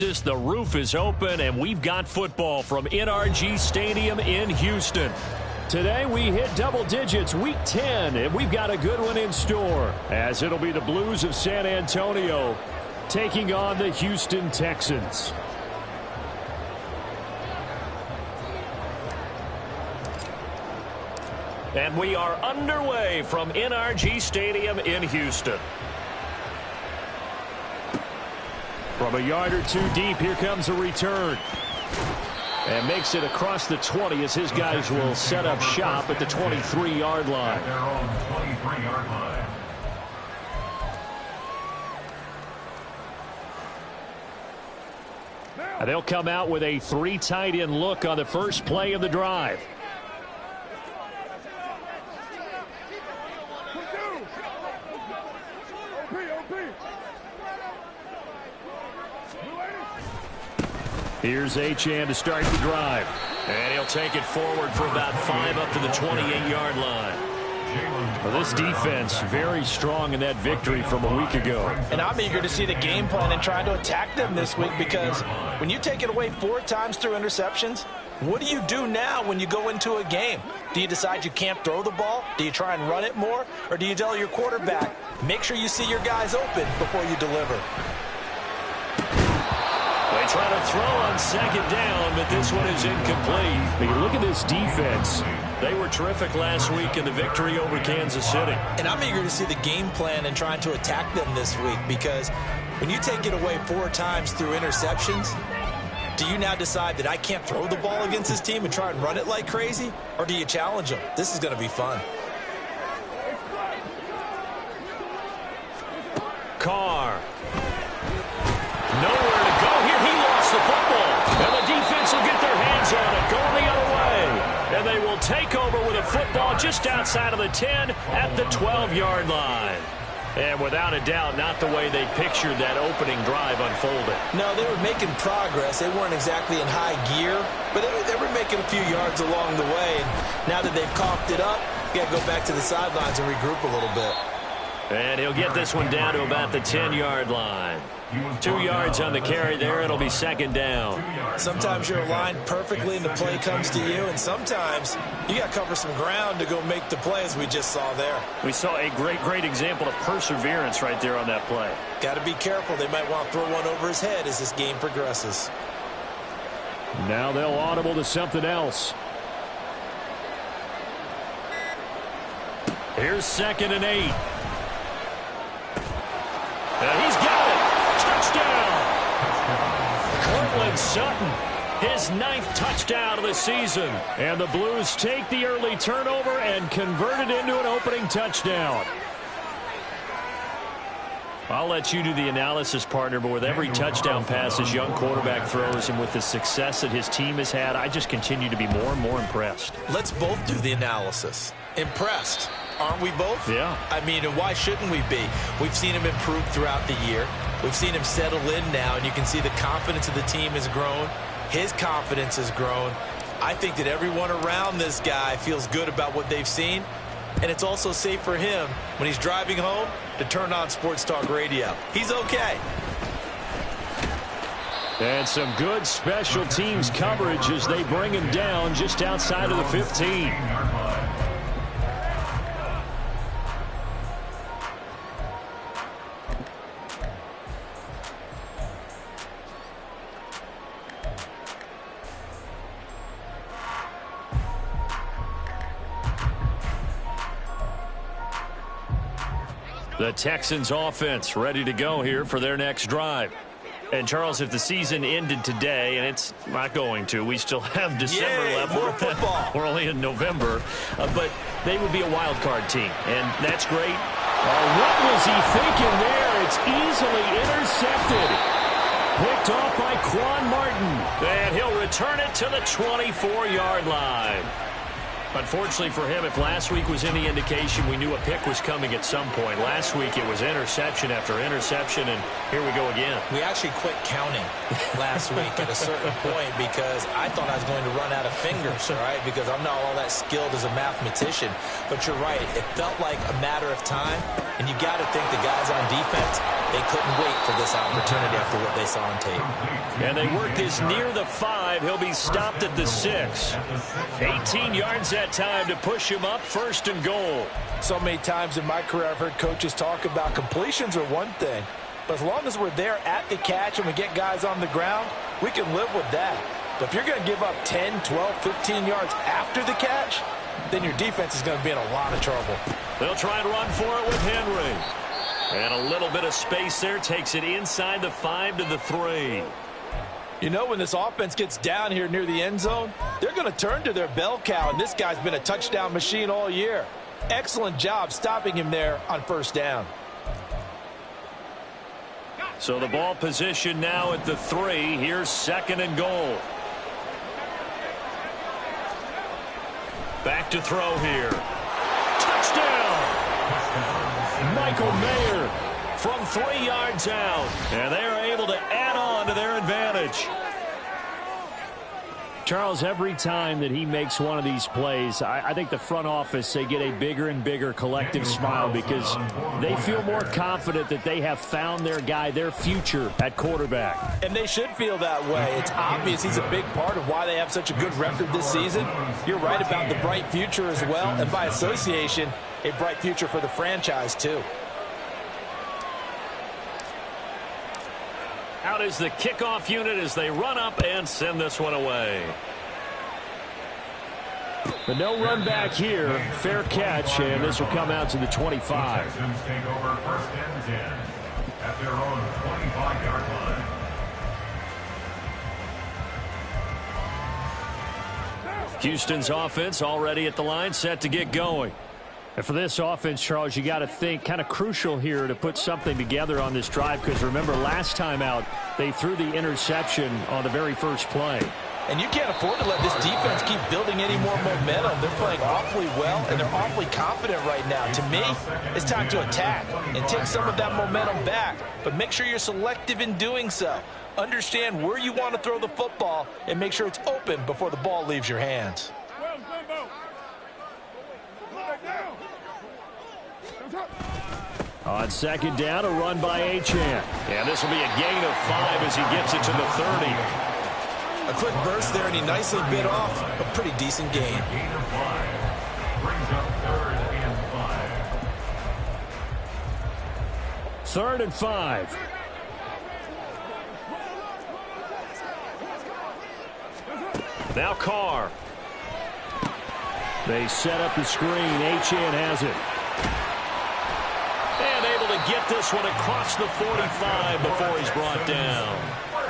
The roof is open, and we've got football from NRG Stadium in Houston. Today we hit double digits, week 10, and we've got a good one in store, as it'll be the Blues of San Antonio taking on the Houston Texans. And we are underway from NRG Stadium in Houston. From a yard or two deep, here comes a return. And makes it across the 20 as his guys will set up shop at the 23-yard line. And they'll come out with a 3 tight end look on the first play of the drive. Here's Achane to start the drive. And he'll take it forward for about 5 up to the 28-yard line. Well, this defense very strong in that victory from a week ago. And I'm eager to see the game plan and try to attack them this week, because when you take it away 4 times through interceptions, what do you do now when you go into a game? Do you decide you can't throw the ball? Do you try and run it more? Or do you tell your quarterback, make sure you see your guys open before you deliver? They try to throw on second down, but this one is incomplete. But you look at this defense. They were terrific last week in the victory over Kansas City. And I'm eager to see the game plan and trying to attack them this week, because when you take it away 4 times through interceptions, do you now decide that I can't throw the ball against this team and try and run it like crazy? Or do you challenge them? This is going to be fun. Carr. Nowhere to go here. He lost the football. And the defense will get their hands on it, going the other way. And they will take over with a football just outside of the 10 at the 12-yard line. And without a doubt, not the way they pictured that opening drive unfolded. No, they were making progress. They weren't exactly in high gear, but they were making a few yards along the way. And now that they've coughed it up, you got to go back to the sidelines and regroup a little bit. And he'll get this one down to about the 10-yard line. 2 yards on the carry there. It'll be second down. Sometimes you're aligned perfectly and the play comes to you, and sometimes you got to cover some ground to go make the play, as we just saw there. We saw a great example of perseverance right there on that play. Got to be careful. They might want to throw one over his head as this game progresses. Now they'll audible to something else. Here's 2nd and 8. And he's got it. Touchdown. Courtland Sutton, his 9th touchdown of the season. And the Blues take the early turnover and convert it into an opening touchdown. I'll let you do the analysis, partner, but with every touchdown pass his young quarterback throws and with the success that his team has had, I just continue to be more and more impressed. Let's both do the analysis. Impressed. Aren't we both? Yeah. I mean, and why shouldn't we be? We've seen him improve throughout the year. We've seen him settle in now, and you can see the confidence of the team has grown. His confidence has grown. I think that everyone around this guy feels good about what they've seen, and it's also safe for him when he's driving home to turn on Sports Talk Radio. He's okay. And some good special teams coverage as they bring him down just outside of the 15. The Texans offense ready to go here for their next drive. And, Charles, if the season ended today, and it's not going to, we still have December left. More football. We're only in November. But they would be a wild card team, and that's great. What was he thinking there? It's easily intercepted. Picked off by Quan Martin. And he'll return it to the 24-yard line. Unfortunately for him, if last week was any indication, we knew a pick was coming at some point. Last week it was interception after interception, and here we go again. We actually quit counting last week at a certain point because I thought I was going to run out of fingers, right? Because I'm not all that skilled as a mathematician. But you're right. It felt like a matter of time, and you got to think the guys on defense They couldn't wait for this opportunity after what they saw on tape. And they work this near the 5. He'll be stopped at the 6. 18 yards that time to push him up, 1st and goal. So many times in my career I've heard coaches talk about completions are one thing, but as long as we're there at the catch and we get guys on the ground, we can live with that. But if you're going to give up 10, 12, 15 yards after the catch, then your defense is going to be in a lot of trouble. They'll try and run for it with Henry. And a little bit of space there, takes it inside the 5 to the 3. You know, when this offense gets down here near the end zone, they're going to turn to their bell cow, and this guy's been a touchdown machine all year. Excellent job stopping him there on 1st down. So the ball position now at the 3. Here's 2nd and goal. Back to throw here. Touchdown! Michael Mayer from 3 yards out. And they are able to add on to their advantage. Charles, every time that he makes one of these plays, I think the front office, they get a bigger and bigger collective smile because they feel more confident that they have found their guy, their future at quarterback. And they should feel that way. It's obvious he's a big part of why they have such a good record this season. You're right about the bright future as well, and by association, a bright future for the franchise too. Out is the kickoff unit as they run up and send this one away. But no run back here. Fair catch, and this will come out to the 25. Texans take over 1st and 10 at their own 25-yard line. Houston's offense already at the line, set to get going. And for this offense, Charles, you got to think kind of crucial here to put something together on this drive because remember last time out they threw the interception on the very first play. And you can't afford to let this defense keep building any more momentum. They're playing awfully well, and they're awfully confident right now. To me, it's time to attack and take some of that momentum back, but make sure you're selective in doing so. Understand where you want to throw the football and make sure it's open before the ball leaves your hands. On 2nd down, a run by Achane. And this will be a gain of 5 as he gets it to the 30. A quick burst there, and he nicely bit off a pretty decent gain. Gain of 5. Brings up 3rd and 5. 3rd and 5. Now Carr. They set up the screen. Achane has it. And able to get this one across the 45 before he's brought down.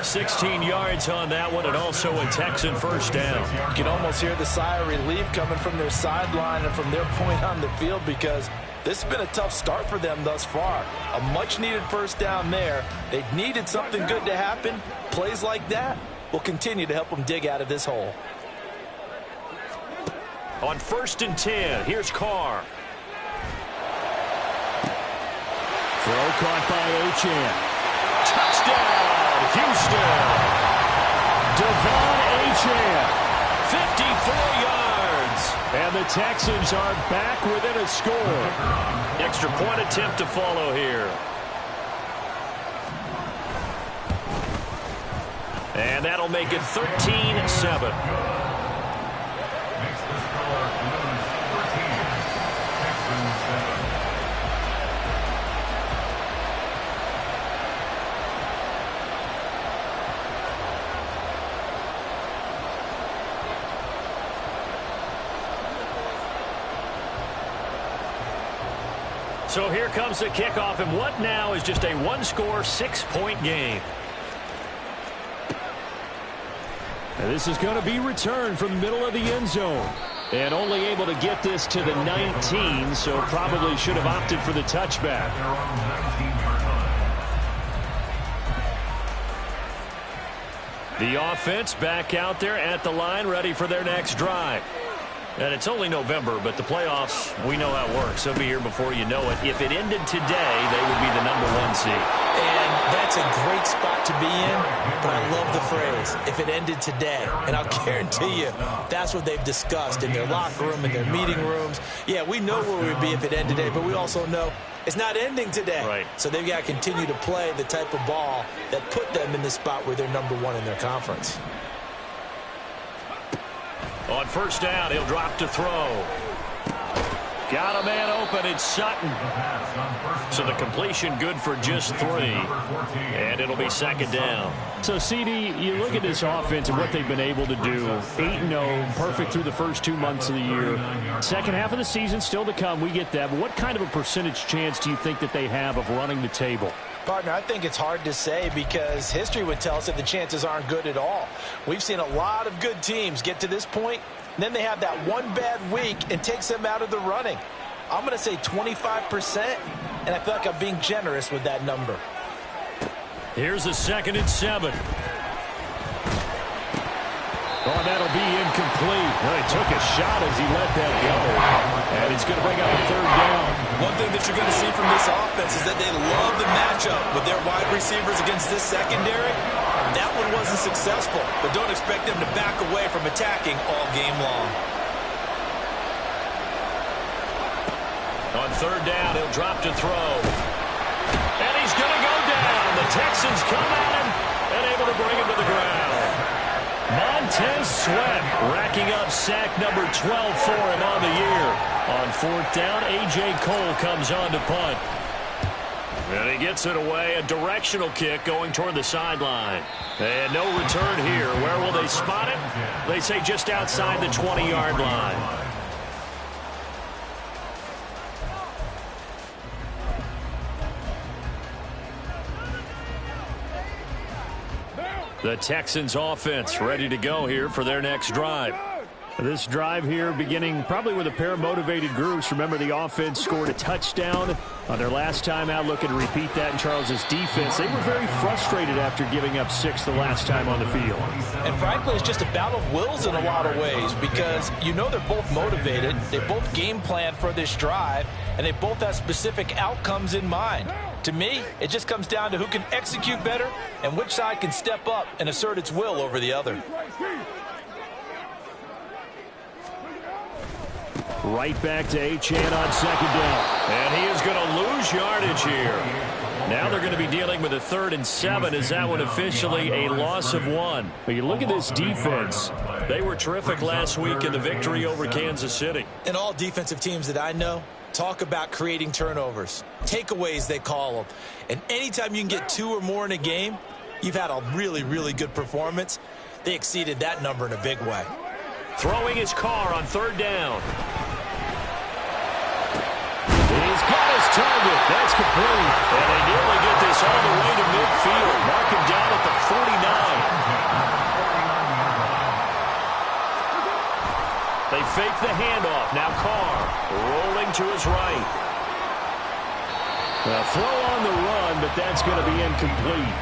16 yards on that one, and also a Texan 1st down. You can almost hear the sigh of relief coming from their sideline and from their point on the field because this has been a tough start for them thus far. A much-needed 1st down there. They've needed something good to happen. Plays like that will continue to help them dig out of this hole. On 1st and 10, here's Carr. Throw caught by Achane. Touchdown, Houston. Devon Achane, 54 yards. And the Texans are back within a score. Extra point attempt to follow here. And that'll make it 13-7. So here comes the kickoff, and what now is just a one-score, 6-point game. And this is going to be returned from the middle of the end zone. And only able to get this to the 19, so probably should have opted for the touchback. The offense back out there at the line, ready for their next drive. And it's only November, but the playoffs, we know how it works. They'll be here before you know it. If it ended today, they would be the #1 seed. And that's a great spot to be in, but I love the phrase, if it ended today. And I'll guarantee you, that's what they've discussed in their locker room, in their meeting rooms. Yeah, we know where we'd be if it ended today, but we also know It's not ending today. Right. So they've got to continue to play the type of ball that put them in the spot where they're #1 in their conference. On first down, he'll drop to throw. Got a man open. It's Sutton. So the completion good for just 3. And it'll be second down. So, CD, you look at this offense and what they've been able to do. 8-0, perfect through the first 2 months of the year. Second half of the season still to come. We get that. But what kind of a percentage chance do you think that they have of running the table? Partner, I think it's hard to say because history would tell us that the chances aren't good at all. We've seen a lot of good teams get to this point, and then they have that one bad week and takes them out of the running. I'm going to say 25%, and I feel like I'm being generous with that number. Here's a 2nd and 7. Oh, that'll be incomplete. Well, he took a shot as he let that go. And he's going to bring up a 3rd down. One thing that you're going to see from this offense is that they love the matchup with their wide receivers against this secondary. That one wasn't successful, but don't expect them to back away from attacking all game long. On 3rd down, he'll drop to throw. And he's going to go down. The Texans come at him and able to bring him to the ground. Montez Sweat racking up sack number 12 for him on the year. On 4th down, A.J. Cole comes on to punt. And he gets it away. A directional kick going toward the sideline. And no return here. Where will they spot it? They say just outside the 20-yard line. The Texans offense ready to go here for their next drive. This drive here beginning probably with a pair of motivated groups. Remember, the offense scored a touchdown on their last time out. Looking to repeat that in Charles's defense. They were very frustrated after giving up 6 the last time on the field. And frankly, it's just a battle of wills in a lot of ways because you know they're both motivated. They both game plan for this drive, and they both have specific outcomes in mind. To me, it just comes down to who can execute better and which side can step up and assert its will over the other. Right back to Achane on 2nd down. And he is going to lose yardage here. Now they're going to be dealing with a 3rd and 7. Is that one officially a loss of 1? But you look at this defense. They were terrific last week in the victory over Kansas City. And all defensive teams that I know talk about creating turnovers. Takeaways, they call them. And anytime you can get 2 or more in a game, you've had a really, really good performance. They exceeded that number in a big way. Throwing his car on 3rd down. He's got his target. That's complete. And they nearly get this all the way to midfield. Mark him down at the 49. They fake the handoff. Now Carr rolling to his right. A throw on the run, but that's going to be incomplete.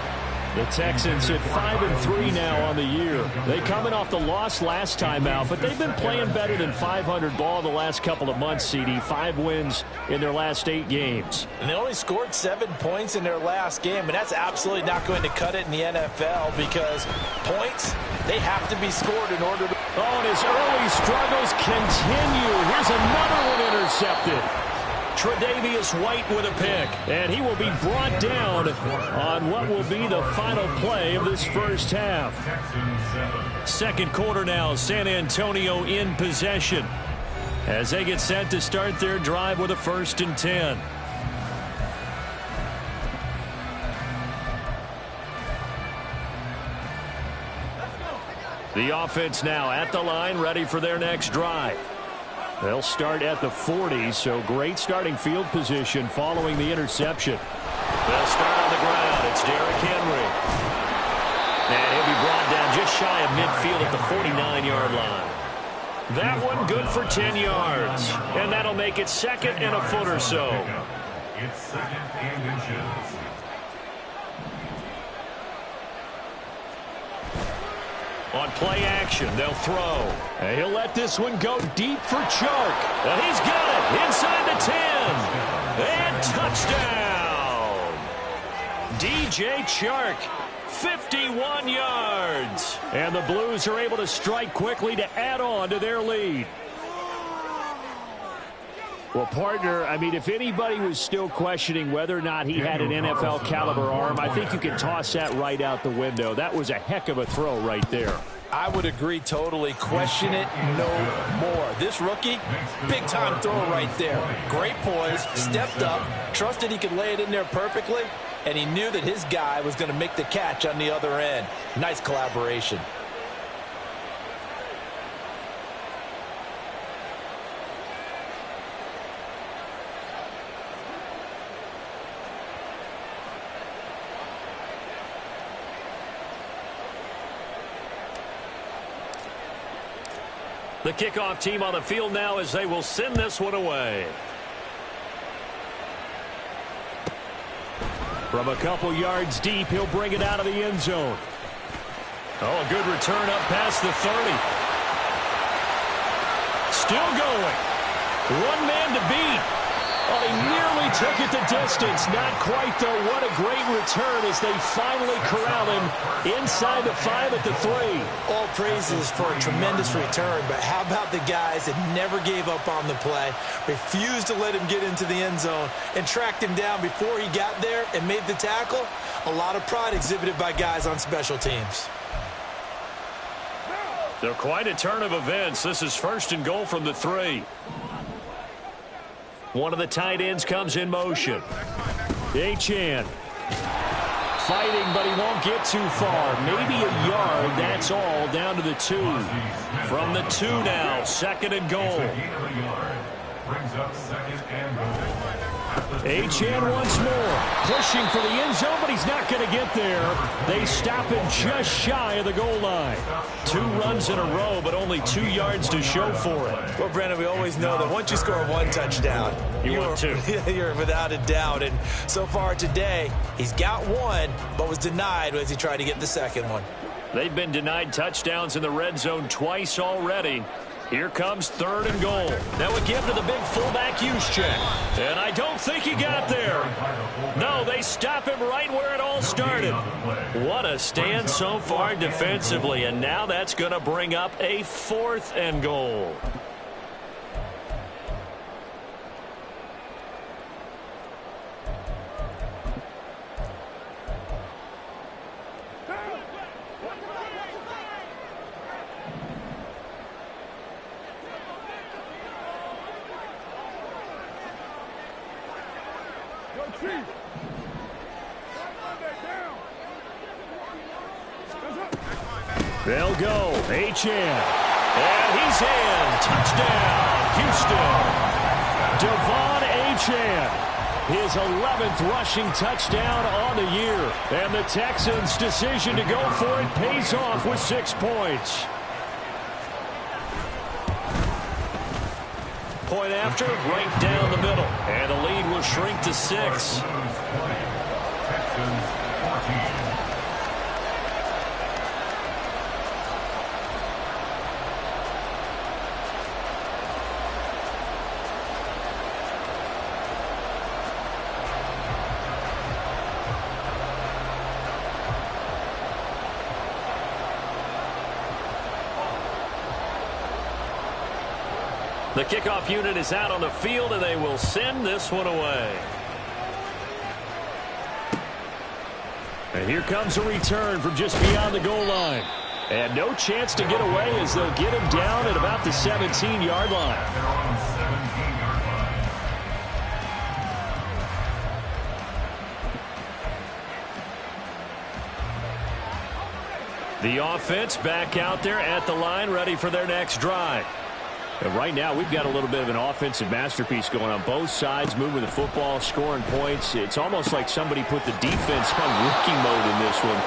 The Texans hit 5-3 now on the year. They coming off the loss last time out, but they've been playing better than 500 ball the last couple of months, CD. 5 wins in their last 8 games. And they only scored 7 points in their last game, and that's absolutely not going to cut it in the NFL because points, they have to be scored in order to... Oh, and his early struggles continue. Here's another one intercepted. Tre'Davious White with a pick. And he will be brought down on what will be the final play of this first half. 2nd quarter now, San Antonio in possession as they get set to start their drive with a 1st and 10. The offense now at the line, ready for their next drive. They'll start at the 40, so great starting field position following the interception. They'll start on the ground. It's Derrick Henry. And he'll be brought down just shy of midfield at the 49-yard line. That one good for 10 yards. And that'll make it 2nd and a foot or so. It's 2nd and inches. On play action, they'll throw. And he'll let this one go deep for Chark. And he's got it inside the 10. And touchdown. DJ Chark, 51 yards. And the Blues are able to strike quickly to add on to their lead. Well, partner, I mean, if anybody was still questioning whether or not he had an NFL caliber arm, I think you can toss that right out the window. That was a heck of a throw right there. I would agree totally. Question it no more. This rookie, big-time throw right there. Great poise, stepped up, trusted he could lay it in there perfectly, and he knew that his guy was going to make the catch on the other end. Nice collaboration. The kickoff team on the field now as they will send this one away. From a couple yards deep, he'll bring it out of the end zone. Oh, a good return up past the 30. Still going. One man to beat. Oh, he nearly took it the distance. Not quite, though. What a great return as they finally corral him inside the 5 at the 3. All praises for a tremendous return, but how about the guys that never gave up on the play, refused to let him get into the end zone, and tracked him down before he got there and made the tackle? A lot of pride exhibited by guys on special teams. So quite a turn of events. This is 1st and goal from the 3. One of the tight ends comes in motion. Achane fighting, but he won't get too far. Maybe a yard, that's all, down to the 2. From the 2 now, 2nd and goal. Brings up 2nd and goal. Achane once more, pushing for the end zone, but he's not going to get there. They stop him just shy of the goal line. 2 runs in a row, but only 2 yards to show for it. Well, Brandon, we always know that once you score 1 touchdown, you're without a doubt. And so far today, he's got 1, but was denied as he tried to get the 2nd one. They've been denied touchdowns in the red zone twice already. Here comes 3rd and goal. Now we give to the big fullback Juszczyk. And I don't think he got there. No, they stop him right where it all started. What a stand so far defensively. And now that's going to bring up a 4th and goal. They'll go. Achane. And he's in. Touchdown, Houston. Devon Achane. His 11th rushing touchdown on the year. And the Texans' decision to go for it pays off with 6 points. Point after, right down the middle. And the lead will shrink to 6. Texans 14. The kickoff unit is out on the field, and they will send this one away. And here comes a return from just beyond the goal line. And no chance to get away as they'll get him down at about the 17-yard line. They're on the 17-yard line. The offense back out there at the line, ready for their next drive. And right now, we've got a little bit of an offensive masterpiece going on both sides, moving the football, scoring points. It's almost like somebody put the defense on rookie mode in this one.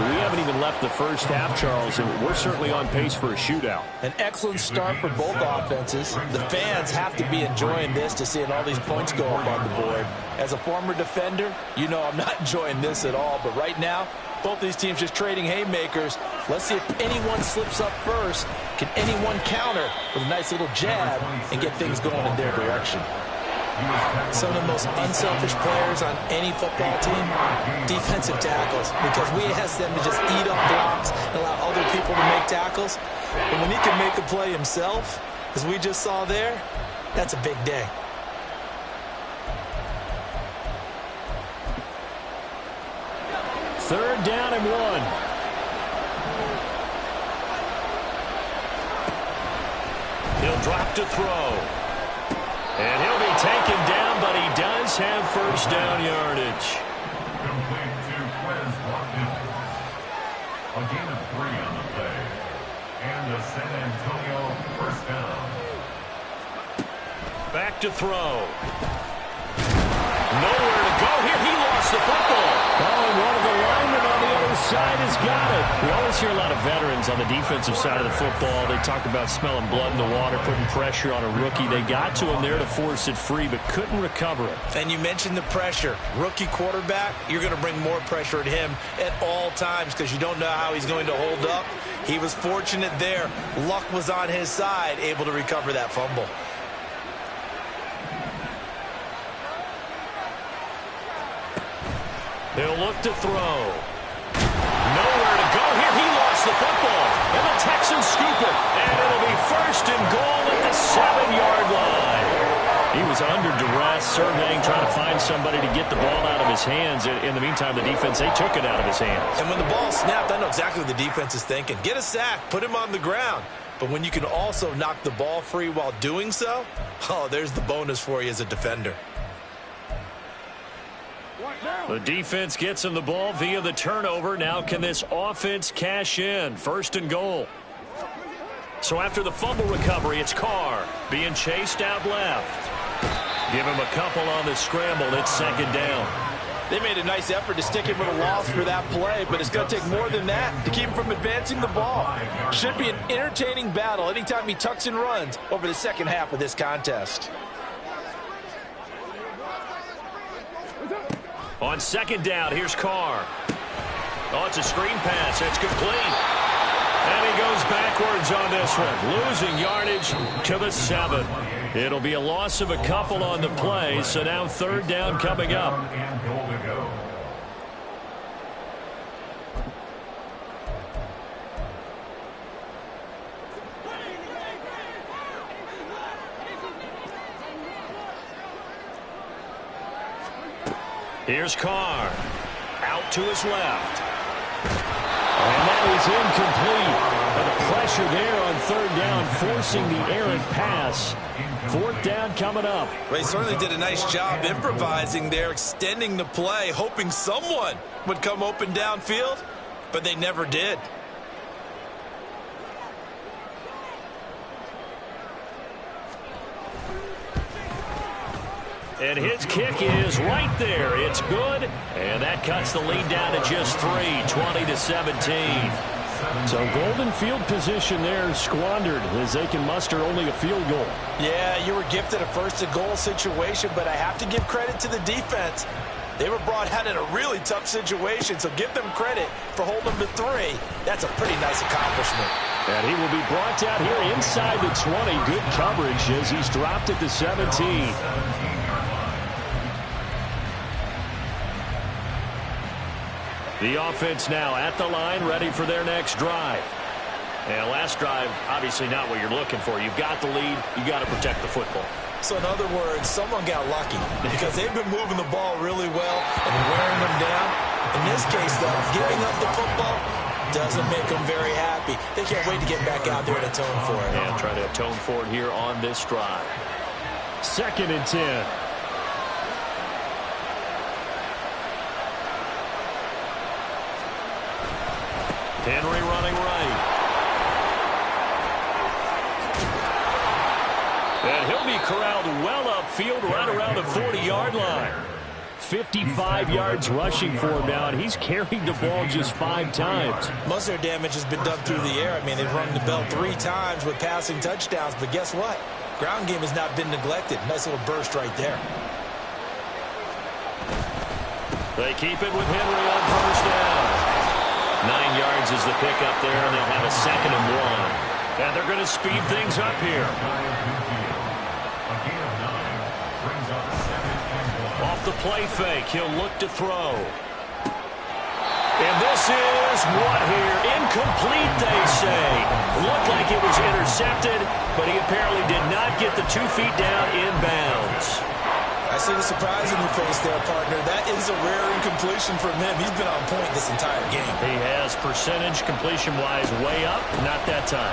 We haven't even left the first half, Charles, and we're certainly on pace for a shootout. An excellent start for both offenses. The fans have to be enjoying this to seeing all these points go up on the board. As a former defender, you know I'm not enjoying this at all. But right now, both these teams just trading haymakers. Let's see if anyone slips up first. Can anyone counter with a nice little jab and get things going in their direction? Some of the most unselfish players on any football team, defensive tackles, because we ask them to just eat up blocks and allow other people to make tackles. But when he can make a play himself, as we just saw there, that's a big day. 3rd down and 1. He'll drop to throw. And he'll be taken down, but he does have 1st down yardage. Complete to Quez Watkins. A gain of 3 on the play. And a San Antonio 1st down. Back to throw. Nowhere to go here. He lost the football. Oh, and one of the linemen on the other side has got it. We always hear a lot of veterans on the defensive side of the football. They talk about smelling blood in the water, putting pressure on a rookie. They got to him there to force it free, but couldn't recover it. And you mentioned the pressure. Rookie quarterback, you're going to bring more pressure at him at all times because you don't know how he's going to hold up. He was fortunate there. Luck was on his side, able to recover that fumble. They'll look to throw. Nowhere to go here. He lost the football. And the Texans scoop it. And it'll be 1st and goal at the 7-yard line. He was under duress, surveying, trying to find somebody to get the ball out of his hands. In the meantime, the defense, they took it out of his hands. And when the ball snapped, I know exactly what the defense is thinking. Get a sack, put him on the ground. But when you can also knock the ball free while doing so, oh, there's the bonus for you as a defender. The defense gets him the ball via the turnover. Now can this offense cash in? 1st and goal. So after the fumble recovery, it's Carr being chased out left. Give him a couple on the scramble. It's 2nd down. They made a nice effort to stick him with a loss for that play, but it's going to take more than that to keep him from advancing the ball. Should be an entertaining battle anytime he tucks and runs over the second half of this contest. On 2nd down, here's Carr. Oh, it's a screen pass. It's complete. And he goes backwards on this one, losing yardage to the 7. It'll be a loss of a couple on the play, so now 3rd down coming up. And goal to go. Here's Carr. Out to his left. And that is incomplete. And the pressure there on 3rd down, forcing the errant pass. 4th down coming up. Well, he certainly did a nice job improvising there, extending the play, hoping someone would come open downfield, but they never did. And his kick is right there. It's good. And that cuts the lead down to just 3, 20-17. So golden field position there squandered as they can muster only a field goal. Yeah, you were gifted a 1st and goal situation, but I have to give credit to the defense. They were brought out in a really tough situation, so give them credit for holding them to 3. That's a pretty nice accomplishment. And he will be brought down here inside the 20. Good coverage as he's dropped at the 17. The offense now at the line, ready for their next drive. And last drive, obviously not what you're looking for. You've got the lead. You got to protect the football. So in other words, someone got lucky because they've been moving the ball really well and wearing them down. In this case, though, giving up the football doesn't make them very happy. They can't wait to get back out there and atone for it. And try to atone for it here on this drive. 2nd and 10. Henry running right. And he'll be corralled well upfield right around the 40-yard line. 55 yards rushing for him now, and he's carried the ball just 5 times. Most of their damage has been done through the air. I mean, they've rung the bell 3 times with passing touchdowns, but guess what? Ground game has not been neglected. Nice little burst right there. They keep it with Henry on 1st down. 9 yards is the pickup there, and they'll have a 2nd and 1. And they're going to speed things up here. Off the play fake, he'll look to throw. And this is what here? Incomplete, they say. Looked like it was intercepted, but he apparently did not get the 2 feet down in bounds. I see the surprise in your face there, partner. That is a rare incompletion from him. He's been on point this entire game. He has percentage completion-wise way up. Not that time.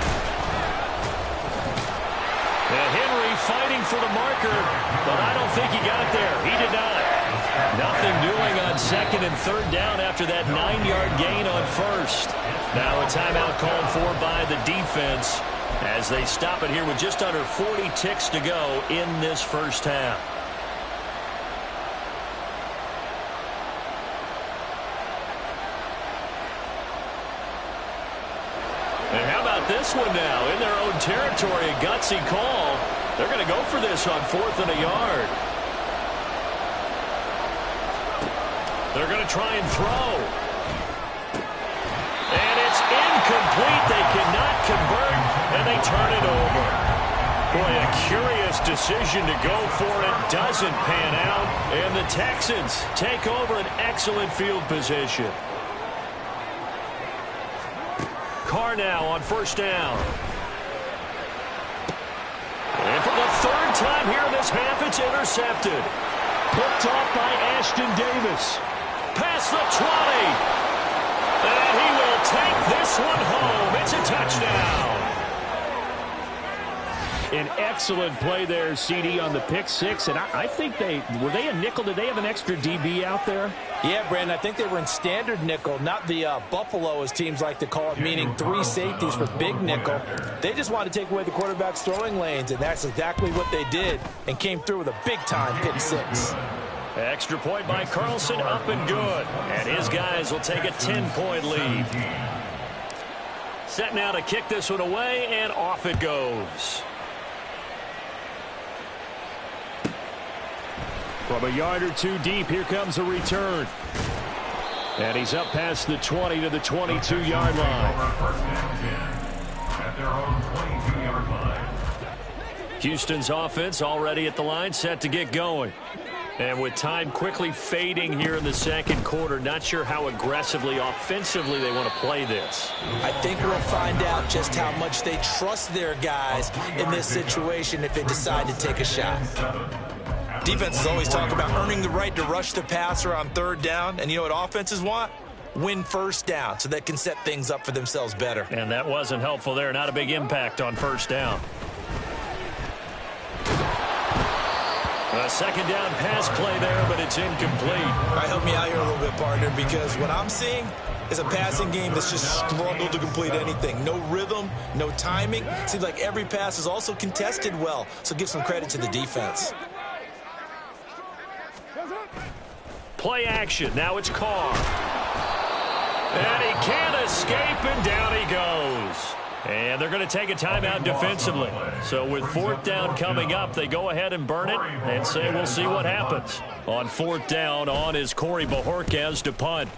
And Henry fighting for the marker, but I don't think he got there. He did not. Nothing doing on second and third down after that 9-yard gain on first. Now a timeout called for by the defense as they stop it here with just under 40 ticks to go in this first half. And how about this one now? In their own territory, a gutsy call. They're going to go for this on 4th and a yard. They're going to try and throw. And it's incomplete. They cannot convert, and they turn it over. Boy, a curious decision to go for it. Doesn't pan out, and the Texans take over an excellent field position. Carr now on first down. And for the third time here in this half, it's intercepted. Picked off by Ashton Davis. Past the 20. And he will take this one home. It's a touchdown. An excellent play there, CD, on the pick six. And I think were they a nickel? Did they have an extra DB out there? Yeah, Brandon, I think they were in standard nickel, not the Buffalo, as teams like to call it, meaning 3 safeties for big nickel. They just wanted to take away the quarterback's throwing lanes, and that's exactly what they did and came through with a big-time pick six. Extra point by Carlson, up and good. And his guys will take a 10-point lead. Set now to kick this one away, and off it goes. From a yard or two deep, here comes a return. And he's up past the 20 to the 22-yard line. At their own 22-yard line. Houston's offense already at the line, set to get going. And with time quickly fading here in the second quarter, not sure how aggressively, offensively they want to play this. I think we'll find out just how much they trust their guys in this situation if they decide to take a shot. Defenses always talk about earning the right to rush the passer on third down. And you know what offenses want? Win first down so they can set things up for themselves better. And that wasn't helpful there. Not a big impact on first down. A second down pass play there, but it's incomplete. All right, help me out here a little bit, partner, because what I'm seeing is a passing game that's just struggled to complete anything. No rhythm, no timing. Seems like every pass is also contested well, so give some credit to the defense. Play action. Now it's Carr. And he can't escape, and down he goes. And they're going to take a timeout defensively. So with 4th down coming up, they go ahead and burn it and say we'll see what happens. On 4th down, on is Corey Bojorquez to punt.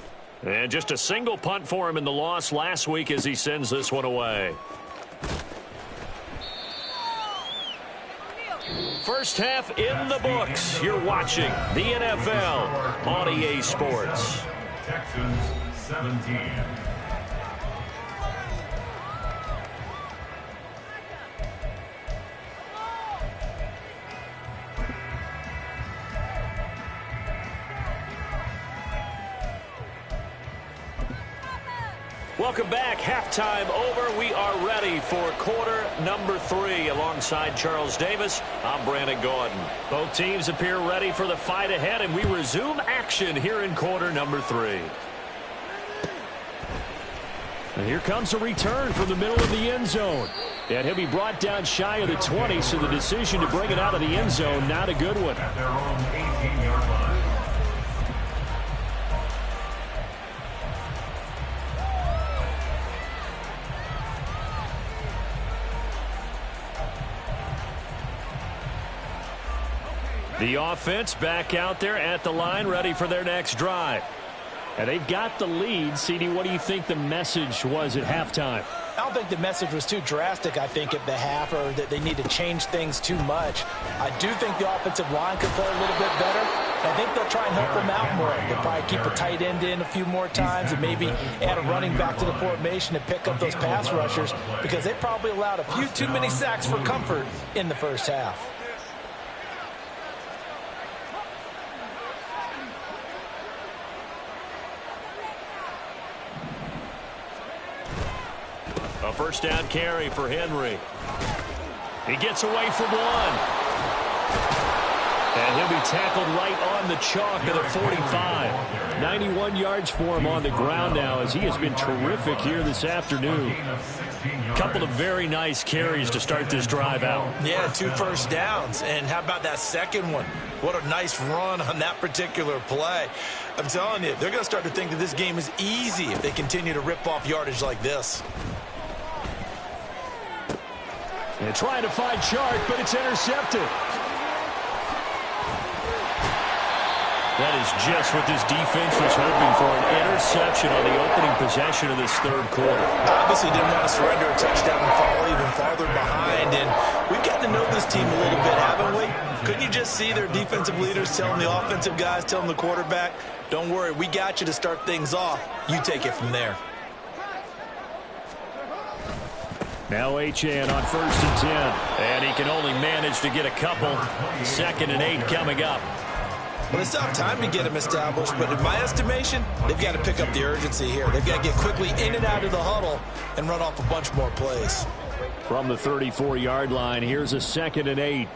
And just a single punt for him in the loss last week as he sends this one away. First half in the books. You're watching the NFL on EA Sports. Texans 17. Welcome back. Halftime over. We are ready for quarter number 3. Alongside Charles Davis, I'm Brandon Gaudin. Both teams appear ready for the fight ahead, and we resume action here in quarter number 3. And here comes a return from the middle of the end zone. And he'll be brought down shy of the 20, so the decision to bring it out of the end zone, not a good one. At their own 18-yard line. The offense back out there at the line, ready for their next drive. And they've got the lead. CD, what do you think the message was at halftime? I don't think the message was too drastic, I think, at the half, or that they need to change things too much. I do think the offensive line could play a little bit better. I think they'll try and help them out more. They'll probably keep a tight end in a few more times and maybe add a running back to the formation to pick up those pass rushers, because they probably allowed a few too many sacks for comfort in the first half. A first down carry for Henry. He gets away from one. And he'll be tackled right on the chalk of the 45. 91 yards for him on the ground now as he has been terrific here this afternoon. Couple of very nice carries to start this drive out. Yeah, 2 first downs. And how about that second one? What a nice run on that particular play. I'm telling you, they're going to start to think that this game is easy if they continue to rip off yardage like this. They're trying to find Chark, but it's intercepted. That is just what this defense was hoping for, an interception on the opening possession of this third quarter. Obviously didn't want to surrender a touchdown and fall even farther behind. And we've gotten to know this team a little bit, haven't we? Couldn't you just see their defensive leaders telling the offensive guys, telling the quarterback, don't worry, we got you to start things off. You take it from there. Now Achane on 1st and 10. And he can only manage to get a couple. 2nd and 8 coming up. Well, it's not time to get them established, but in my estimation, they've got to pick up the urgency here. They've got to get quickly in and out of the huddle and run off a bunch more plays. From the 34-yard line, here's a 2nd and 8.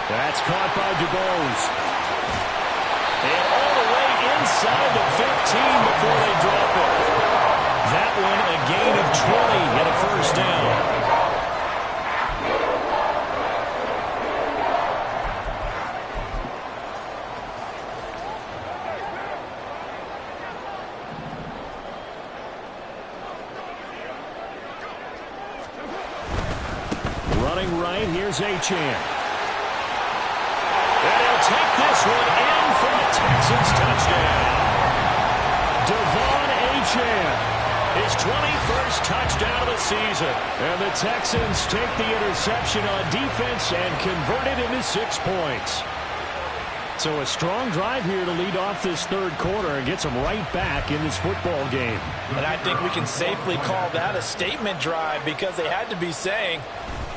That's caught by DuBose. And all the way inside the 15 before they drop it. That one a gain of 20 and a first down. Running right, here's Achane. And he'll take this one in for a Texans touchdown. Devon Achane. His 21st touchdown of the season. And the Texans take the interception on defense and convert it into 6 points. So a strong drive here to lead off this third quarter and gets them right back in this football game. And I think we can safely call that a statement drive because they had to be saying,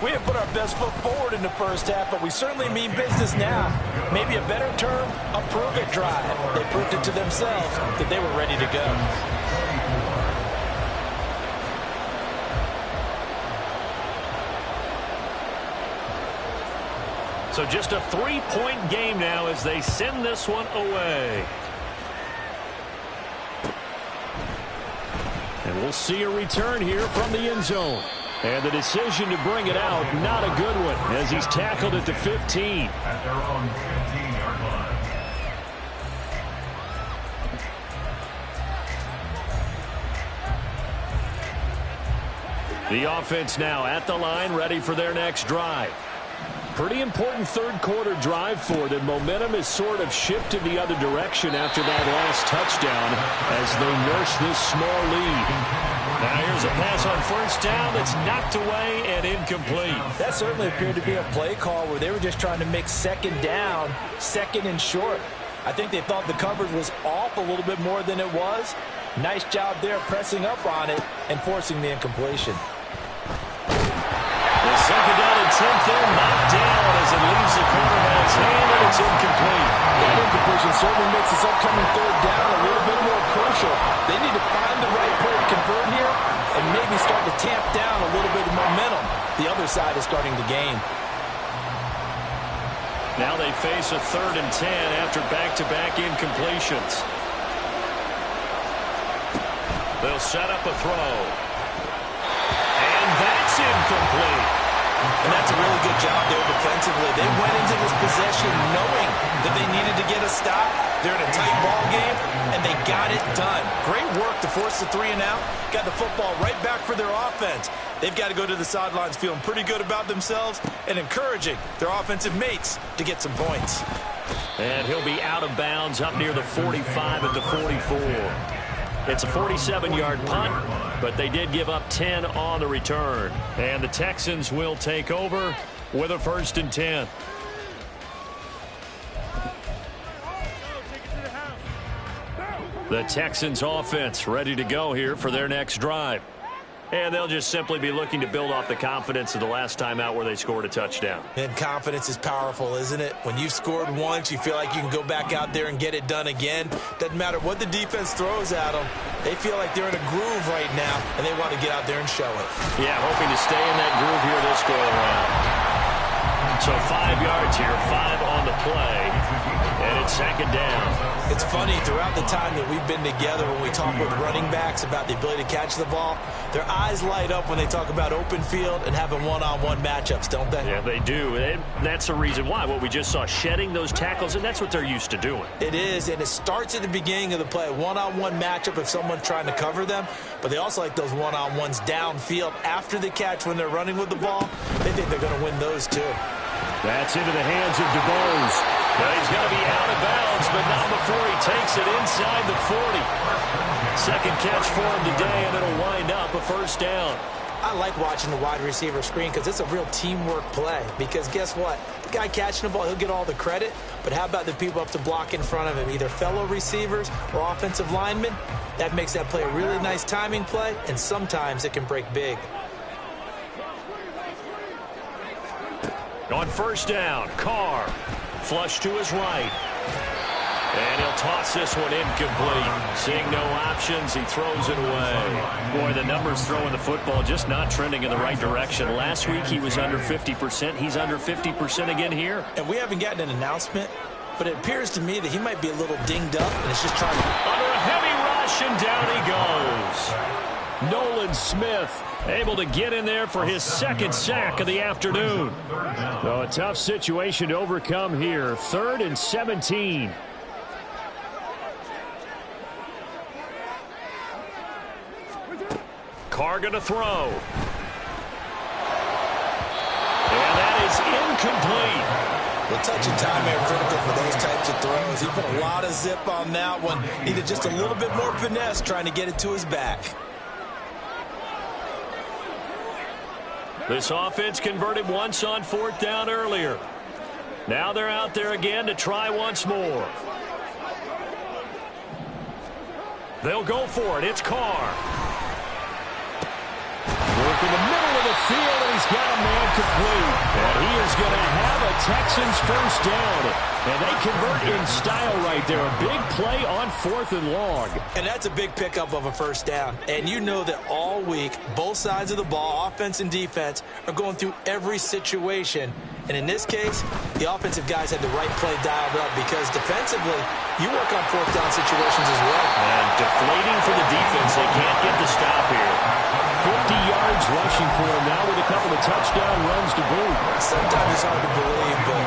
we have put our best foot forward in the first half, but we certainly mean business now. Maybe a better term, a prove-it drive. They proved it to themselves that they were ready to go. So just a 3-point game now as they send this one away. And we'll see a return here from the end zone. And the decision to bring it out, not a good one, as he's tackled at the 15. At their own 15-yard line. The offense now at the line, ready for their next drive. Pretty important third quarter drive for them. Momentum has sort of shifted the other direction after that last touchdown as they nurse this small lead. Now here's a pass on first down that's knocked away and incomplete. That certainly appeared to be a play call where they were just trying to make second down, second and short. I think they thought the coverage was off a little bit more than it was. Nice job there pressing up on it and forcing the incompletion. The second down and 10th there, knocked down as it leaves the quarterback's hand, and it's incomplete. That incompletion certainly makes this upcoming third down a little bit more crucial. They need to find the right play to convert here and maybe start to tamp down a little bit of momentum. The other side is starting to gain. Now they face a 3rd and 10 after back-to-back incompletions. They'll set up a throw. And that's incomplete. And that's a really good job there defensively. They went into this possession knowing that they needed to get a stop. They're in a tight ball game, and they got it done. Great work to force the 3 and out. Got the football right back for their offense. They've got to go to the sidelines feeling pretty good about themselves and encouraging their offensive mates to get some points. And he'll be out of bounds up near the 45 at the 44. It's a 47-yard punt, but they did give up 10 on the return. And the Texans will take over with a 1st and 10. The Texans offense ready to go here for their next drive. And they'll just simply be looking to build off the confidence of the last time out where they scored a touchdown. And confidence is powerful, isn't it? When you've scored once, you feel like you can go back out there and get it done again. Doesn't matter what the defense throws at them. They feel like they're in a groove right now, and they want to get out there and show it. Yeah, hoping to stay in that groove here this go around. So 5 yards here, 5 on the play, and it's second down. It's funny, throughout the time that we've been together, when we talk with running backs about the ability to catch the ball, their eyes light up when they talk about open field and having one-on-one matchups, don't they? Yeah, they do. And that's the reason why. What we just saw, shedding those tackles, and that's what they're used to doing. It is, and it starts at the beginning of the play. One-on-one matchup if someone's trying to cover them, but they also like those one-on-ones downfield after the catch when they're running with the ball. They think they're going to win those, too. That's into the hands of DeBose. Now he's going to be out of bounds, but not before he takes it inside the 40. Second catch for him today, and it'll wind up a first down. I like watching the wide receiver screen because it's a real teamwork play. Because guess what? The guy catching the ball, he'll get all the credit. But how about the people up to block in front of him, either fellow receivers or offensive linemen? That makes that play a really nice timing play, and sometimes it can break big. On first down, Carr. Flush to his right. And he'll toss this one incomplete. Seeing no options, he throws it away. Boy, the numbers throwing the football just not trending in the right direction. Last week he was under 50%. He's under 50% again here. And we haven't gotten an announcement, but it appears to me that he might be a little dinged up and it's just trying to... Under a heavy rush, and down he goes. Nolan Smith able to get in there for his second sack of the afternoon. So a tough situation to overcome here. 3rd and 17. Carr going to throw. And that is incomplete. The touch and time are critical for those types of throws. He put a lot of zip on that one. Needed just a little bit more finesse trying to get it to his back. This offense converted once on 4th down earlier. Now they're out there again to try once more. They'll go for it. It's Carr. Work in the middle of the field, and he's got a man complete. And he is going to have a Texans first down. And they convert in style right there. A big play on 4th and long. And that's a big pickup of a first down. And you know that all week, both sides of the ball, offense and defense, are going through every situation. And in this case, the offensive guys had the right play dialed up because defensively, you work on 4th down situations as well. And deflating for the defense. They can't get the stop here. 50 yards rushing for him now with a couple of touchdown runs to boot. Sometimes it's hard to believe, but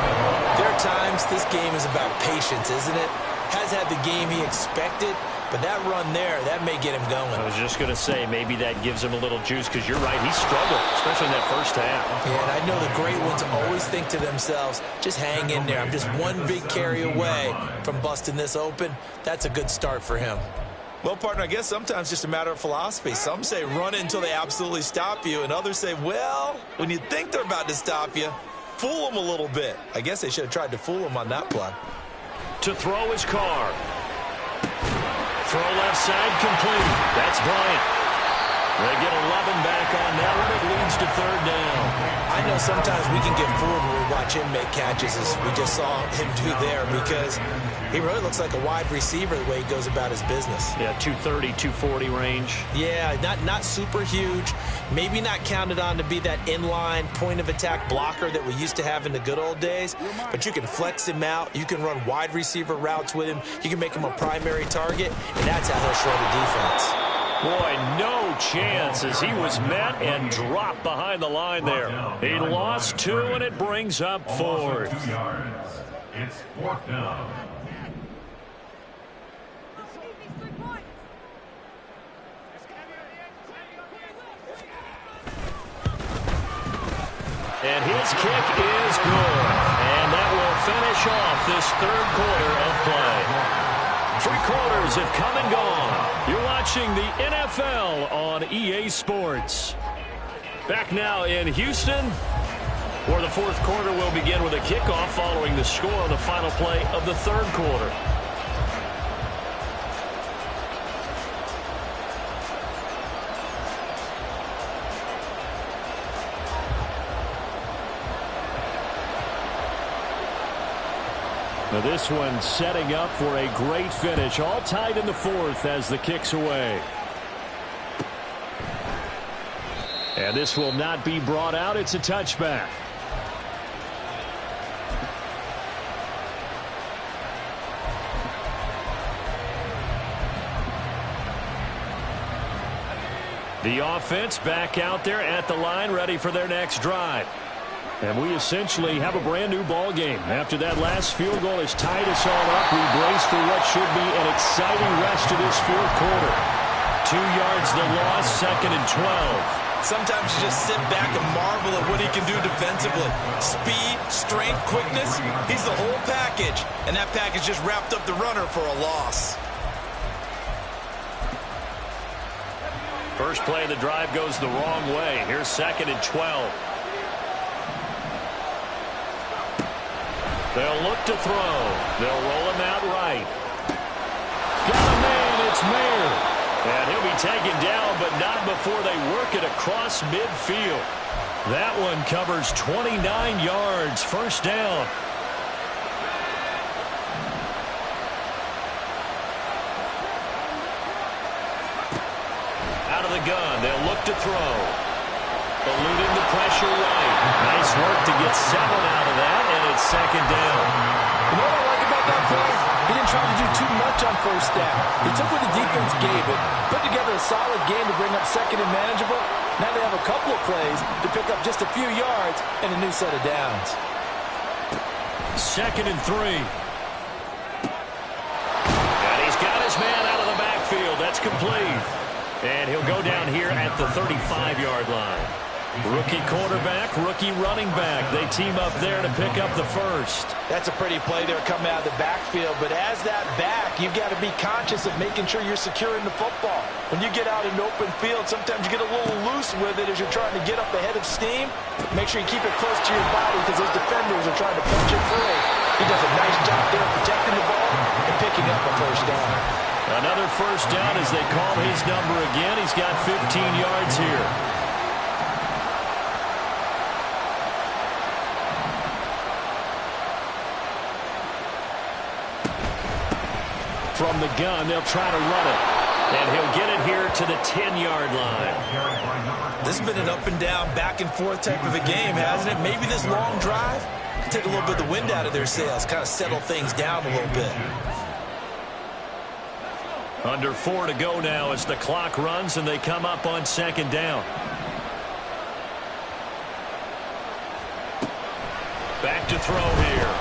there are times this game is about patience, isn't it? Has had the game he expected, but that run there, that may get him going. I was just going to say, maybe that gives him a little juice because you're right, he struggled, especially in that first half. Yeah, and I know the great ones always think to themselves, just hang in there. I'm just one big carry away from busting this open. That's a good start for him. Well, partner, I guess sometimes just a matter of philosophy. Some say run until they absolutely stop you, and others say, well, when you think they're about to stop you, fool them a little bit. I guess they should have tried to fool them on that play. To throw his Carr. Throw left side complete. That's Bryant. They get 11 back on that one. It leads to 3rd down. I know sometimes we can get fooled when we watch him make catches, as we just saw him do there, because he really looks like a wide receiver the way he goes about his business. Yeah, 230, 240 range. Yeah, not super huge. Maybe not counted on to be that inline point-of-attack blocker that we used to have in the good old days, but you can flex him out. You can run wide receiver routes with him. You can make him a primary target, and that's how he'll shred a defense. Boy, no chance as he was met and dropped behind the line there. He lost 2, and it brings up 4th. 2 yards. It's 4th down. And his kick is good. And that will finish off this 3rd quarter of play. 3 quarters have come and gone. You're watching the NFL on EA Sports. Back now in Houston, where the 4th quarter will begin with a kickoff following the score on the final play of the 3rd quarter. Now this one setting up for a great finish. All tied in the fourth as the kick's away. And this will not be brought out. It's a touchback. The offense back out there at the line, ready for their next drive. And we essentially have a brand-new ball game. After that last field goal has tied us all up, we brace for what should be an exciting rest of this fourth quarter. 2 yards the loss, 2nd and 12. Sometimes you just sit back and marvel at what he can do defensively. Speed, strength, quickness, he's the whole package. And that package just wrapped up the runner for a loss. First play of the drive goes the wrong way. Here's 2nd and 12. They'll look to throw. They'll roll him out right. Got a man, it's Mayer. And he'll be taken down, but not before they work it across midfield. That one covers 29 yards. First down. Out of the gun, they'll look to throw. Eluding the pressure right. Nice work to get 7 out of that, and it's 2nd down. You know what I like about that play? He didn't try to do too much on first down. He took what the defense gave it, put together a solid game to bring up 2nd and manageable. Now they have a couple of plays to pick up just a few yards and a new set of downs. 2nd and 3. And he's got his man out of the backfield. That's complete. And he'll go down here at the 35-yard line. Rookie quarterback, rookie running back. They team up there to pick up the first. That's a pretty play there coming out of the backfield. But as that back, you've got to be conscious of making sure you're securing the football. When you get out in open field, sometimes you get a little loose with it as you're trying to get up ahead of steam. Make sure you keep it close to your body because those defenders are trying to punch it free. He does a nice job there protecting the ball and picking up a first down. Another first down as they call his number again. He's got 15 yards here. From the gun, they'll try to run it. And he'll get it here to the 10-yard line. This has been an up-and-down, back-and-forth type of a game, hasn't it? Maybe this long drive can take a little bit of the wind out of their sails, kind of settle things down a little bit. Under 4 to go now as the clock runs and they come up on 2nd down. Back to throw here.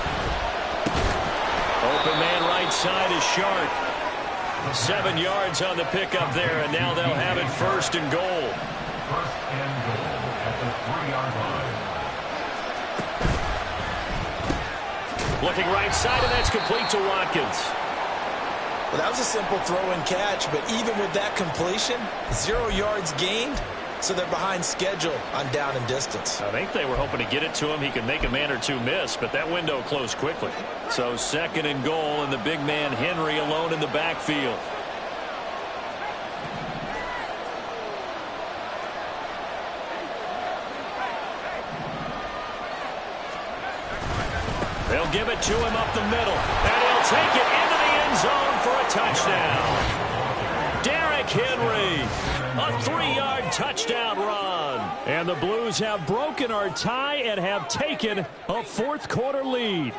Open man right side is Sharp. 7 yards on the pickup there, and now they'll have it 1st and goal. 1st and goal at the 3-yard line. Looking right side, and that's complete to Watkins. Well, that was a simple throw and catch, but even with that completion, 0 yards gained, so they're behind schedule on down and distance. I think they were hoping to get it to him. He could make a man or two miss, but that window closed quickly. So 2nd and goal, and the big man Henry alone in the backfield. They'll give it to him up the middle, and he'll take it into the end zone for a touchdown. Derrick Henry, a 3-yard touchdown run. And the Blues have broken our tie and have taken a fourth-quarter lead.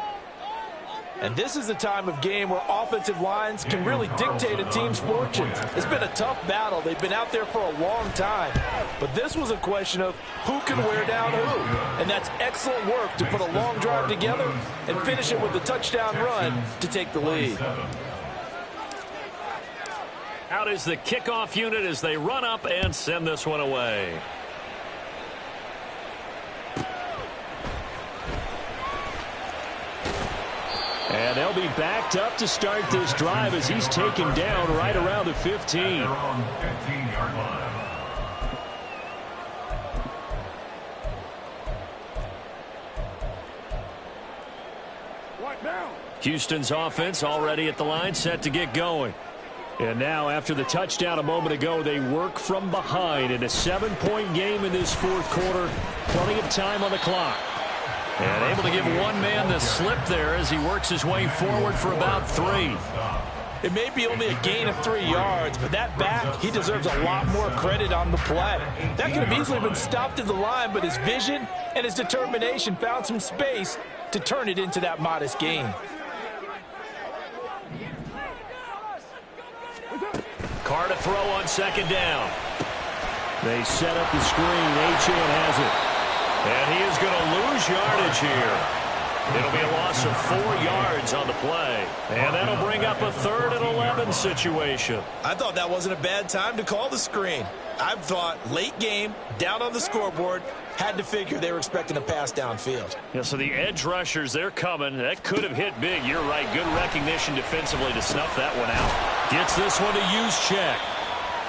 And this is the time of game where offensive lines can really dictate a team's fortunes. It's been a tough battle. They've been out there for a long time. But this was a question of who can wear down who. And that's excellent work to put a long drive together and finish it with a touchdown run to take the lead. Out is the kickoff unit as they run up and send this one away. And they'll be backed up to start this drive as he's taken down right around the 15. They're on the 15-yard line. Houston's offense already at the line, set to get going. And now, after the touchdown a moment ago, they work from behind in a 7-point game in this fourth quarter. Plenty of time on the clock. And able to give one man the slip there as he works his way forward for about 3. It may be only a gain of 3 yards, but that back, he deserves a lot more credit on the play. That could have easily been stopped at the line, but his vision and his determination found some space to turn it into that modest gain. Carr to throw on 2nd down. They set up the screen. Achane has it. And he is going to lose yardage here. It'll be a loss of 4 yards on the play. And that'll bring up a 3rd and 11 situation. I thought that wasn't a bad time to call the screen. I thought late game, down on the scoreboard, had to figure they were expecting a pass downfield. Yeah, so the edge rushers, they're coming. That could have hit big. You're right. Good recognition defensively to snuff that one out. Gets this one to use check.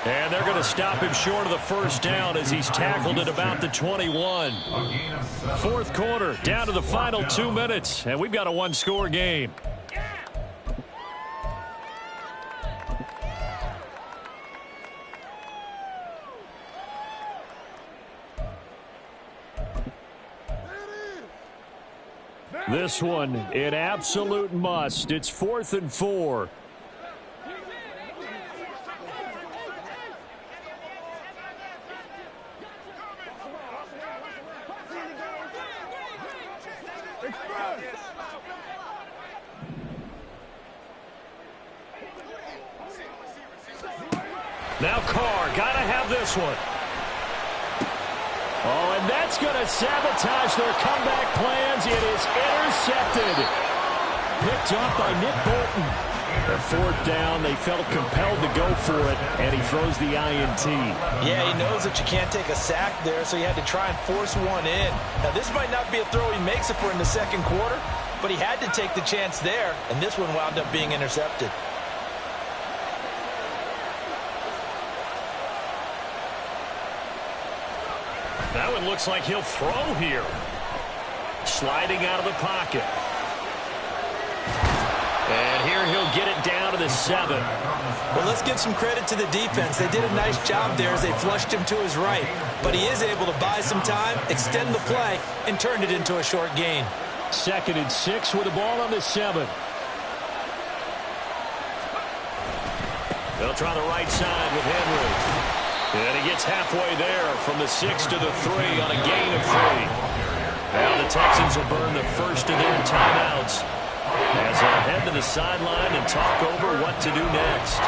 And they're going to stop him short of the 1st down as he's tackled at about the 21. 4th quarter, down to the final 2 minutes, and we've got a 1-score game. This one, an absolute must. It's 4th and 4. Now Carr, gotta have this one. Oh, and that's going to sabotage their comeback plans. It is intercepted. Picked up by Nick Bolton. The 4th down, they felt compelled to go for it, and he throws the INT. Yeah, he knows that you can't take a sack there, so he had to try and force one in. Now, this might not be a throw he makes it for in the 2nd quarter, but he had to take the chance there, and this one wound up being intercepted. That one looks like he'll throw here. Sliding out of the pocket. And here he'll get it down to the 7. Well, let's give some credit to the defense. They did a nice job there as they flushed him to his right. But he is able to buy some time, extend the play, and turn it into a short gain. 2nd and 6 with the ball on the 7. They'll try the right side with Henry. And he gets halfway there from the 6 to the 3 on a gain of 3. Now the Texans will burn the 1st of their timeouts as they'll head to the sideline and talk over what to do next.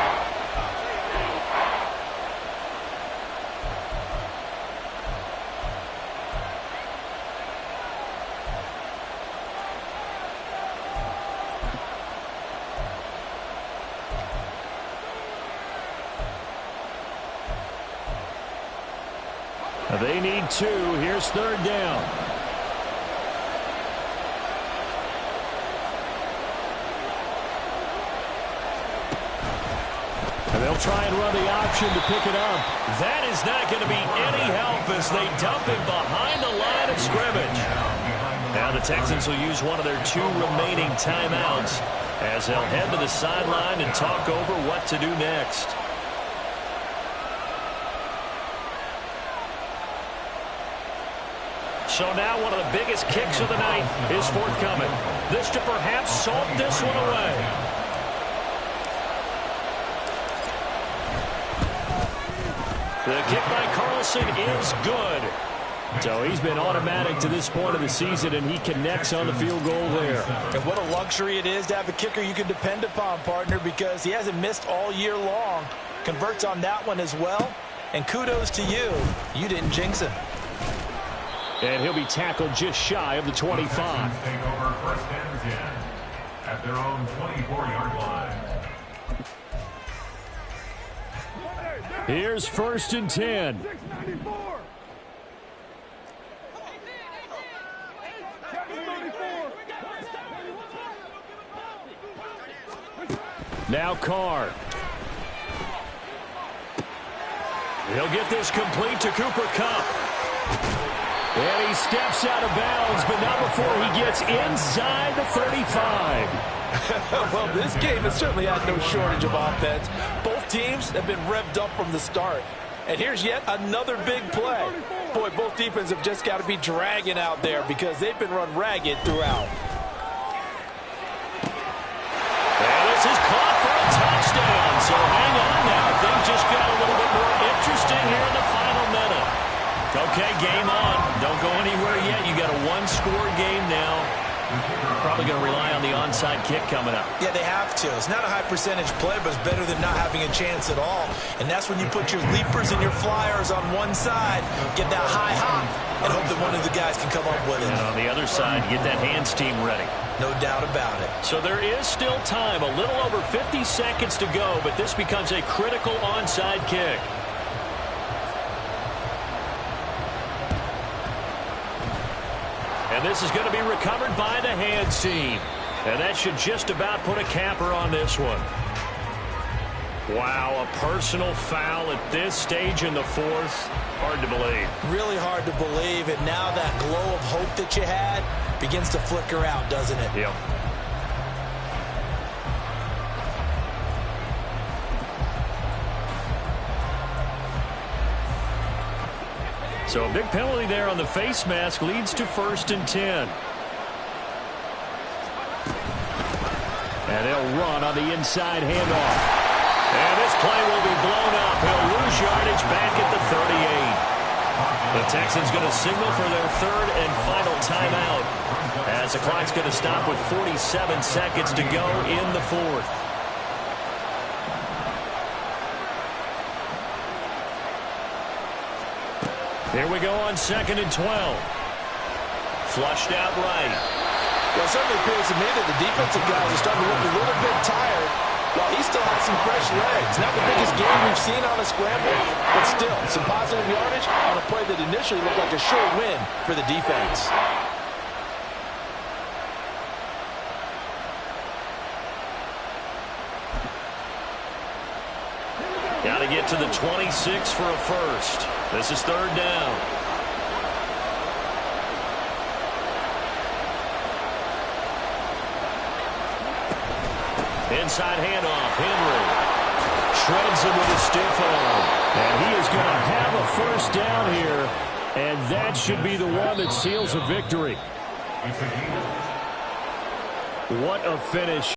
They need 2. Here's 3rd down. And they'll try and run the option to pick it up. That is not going to be any help as they dump him behind the line of scrimmage. Now the Texans will use one of their 2 remaining timeouts as they'll head to the sideline and talk over what to do next. So now one of the biggest kicks of the night is forthcoming. This to perhaps salt this one away. The kick by Carlson is good. So he's been automatic to this point of the season, and he connects on the field goal there. And what a luxury it is to have a kicker you can depend upon, partner, because he hasn't missed all year long. Converts on that one as well. And kudos to you. You didn't jinx him. And he'll be tackled just shy of the 25. Take over 1st and 10 at their own 24-yard line. Here's 1st and 10. Now Carr. He'll get this complete to Cooper Kupp. And he steps out of bounds, but not before he gets inside the 35. Well, this game has certainly had no shortage of offense. Both teams have been revved up from the start. And here's yet another big play. Boy, both defenses have just got to be dragging out there because they've been run ragged throughout. And this is caught for a touchdown. So hang on now. Things just got a little bit more interesting here in the final minute. Okay, game on. Don't go anywhere yet. You got a one-score game now. Probably going to rely on the onside kick coming up. Yeah, they have to. It's not a high percentage play, but it's better than not having a chance at all. And that's when you put your leapers and your flyers on one side, get that high hop, and hope that one of the guys can come up with it. And on the other side, get that hands team ready. No doubt about it. So there is still time, a little over 50 seconds to go, but this becomes a critical onside kick. And this is going to be recovered by the hands team. And that should just about put a capper on this one. Wow, a personal foul at this stage in the fourth. Hard to believe. Really hard to believe. And now that glow of hope that you had begins to flicker out, doesn't it? Yep. So a big penalty there on the face mask leads to 1st and 10. And they'll run on the inside handoff. And this play will be blown up. He'll lose yardage back at the 38. The Texans going to signal for their 3rd and final timeout as the clock's going to stop with 47 seconds to go in the 4th. Here we go on 2nd and 12. Flushed out right. Well, it certainly appears to me that the defensive guys are starting to look a little bit tired while he still has some fresh legs. Not the biggest game we've seen on a scramble, but still some positive yardage on a play that initially looked like a sure win for the defense. Got to get to the 26 for a first. This is 3rd down. Inside handoff. Henry shreds him with a stiff arm. And he is going to have a first down here. And that should be the one that seals a victory. What a finish.